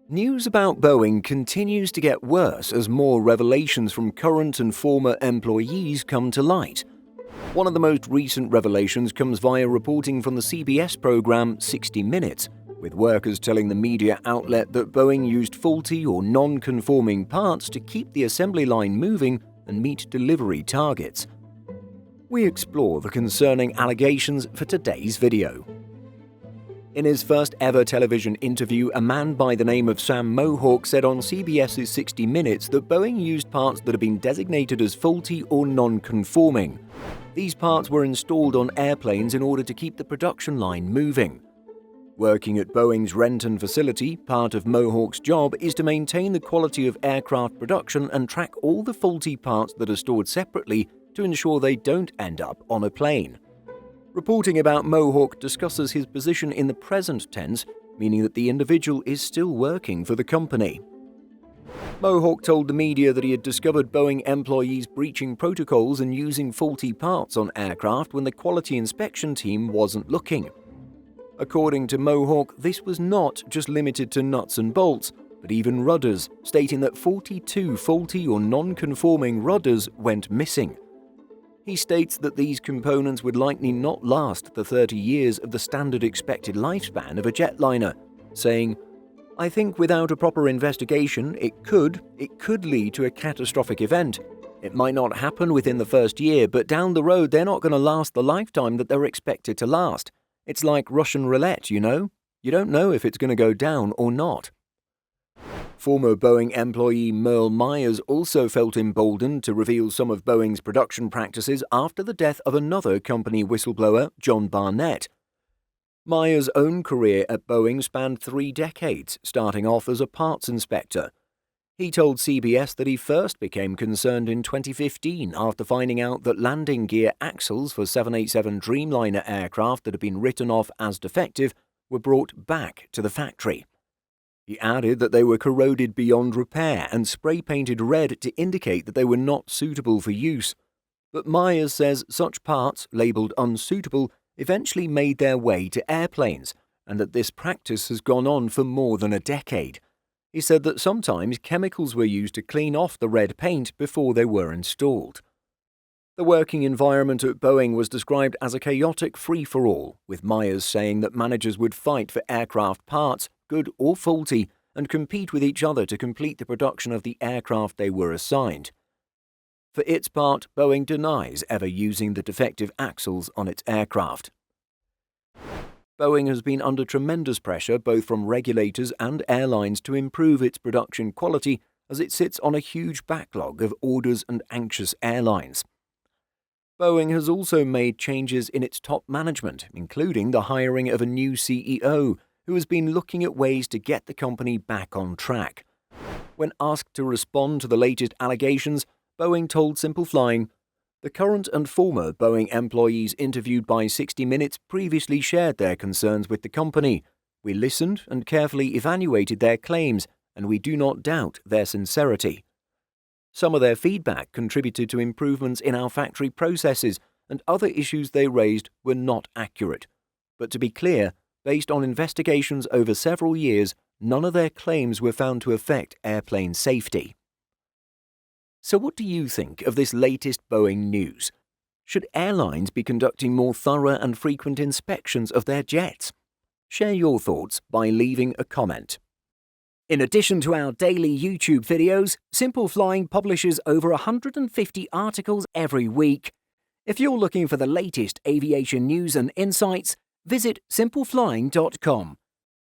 News about Boeing continues to get worse as more revelations from current and former employees come to light. One of the most recent revelations comes via reporting from the CBS program 60 Minutes, with workers telling the media outlet that Boeing used faulty or non-conforming parts to keep the assembly line moving and meet delivery targets. We explore the concerning allegations for today's video. In his first ever television interview, a man by the name of Sam Mohawk said on CBS's 60 Minutes that Boeing used parts that have been designated as faulty or non-conforming. These parts were installed on airplanes in order to keep the production line moving. Working at Boeing's Renton facility, part of Mohawk's job is to maintain the quality of aircraft production and track all the faulty parts that are stored separately to ensure they don't end up on a plane. Reporting about Mohawk discusses his position in the present tense, meaning that the individual is still working for the company. Mohawk told the media that he had discovered Boeing employees breaching protocols and using faulty parts on aircraft when the quality inspection team wasn't looking. According to Mohawk, this was not just limited to nuts and bolts, but even rudders, stating that 42 faulty or non-conforming rudders went missing. He states that these components would likely not last the 30 years of the standard expected lifespan of a jetliner, saying, "I think without a proper investigation, it could lead to a catastrophic event. It might not happen within the first year, but down the road they're not going to last the lifetime that they're expected to last. It's like Russian roulette, you know? You don't know if it's going to go down or not." Former Boeing employee Merle Myers also felt emboldened to reveal some of Boeing's production practices after the death of another company whistleblower, John Barnett. Myers' own career at Boeing spanned 3 decades, starting off as a parts inspector. He told CBS that he first became concerned in 2015 after finding out that landing gear axles for 787 Dreamliner aircraft that had been written off as defective were brought back to the factory. He added that they were corroded beyond repair and spray-painted red to indicate that they were not suitable for use. But Myers says such parts, labelled unsuitable, eventually made their way to airplanes, and that this practice has gone on for more than a decade. He said that sometimes chemicals were used to clean off the red paint before they were installed. The working environment at Boeing was described as a chaotic free-for-all, with Myers saying that managers would fight for aircraft parts, good or faulty, and compete with each other to complete the production of the aircraft they were assigned. For its part, Boeing denies ever using the defective axles on its aircraft. Boeing has been under tremendous pressure both from regulators and airlines to improve its production quality as it sits on a huge backlog of orders and anxious airlines. Boeing has also made changes in its top management, including the hiring of a new CEO, who has been looking at ways to get the company back on track. When asked to respond to the latest allegations, Boeing told Simple Flying, "The current and former Boeing employees interviewed by 60 Minutes previously shared their concerns with the company. We listened and carefully evaluated their claims, and we do not doubt their sincerity. Some of their feedback contributed to improvements in our factory processes, and other issues they raised were not accurate. But to be clear, based on investigations over several years, none of their claims were found to affect airplane safety." So what do you think of this latest Boeing news? Should airlines be conducting more thorough and frequent inspections of their jets? Share your thoughts by leaving a comment. In addition to our daily YouTube videos, Simple Flying publishes over 150 articles every week. If you're looking for the latest aviation news and insights, visit simpleflying.com.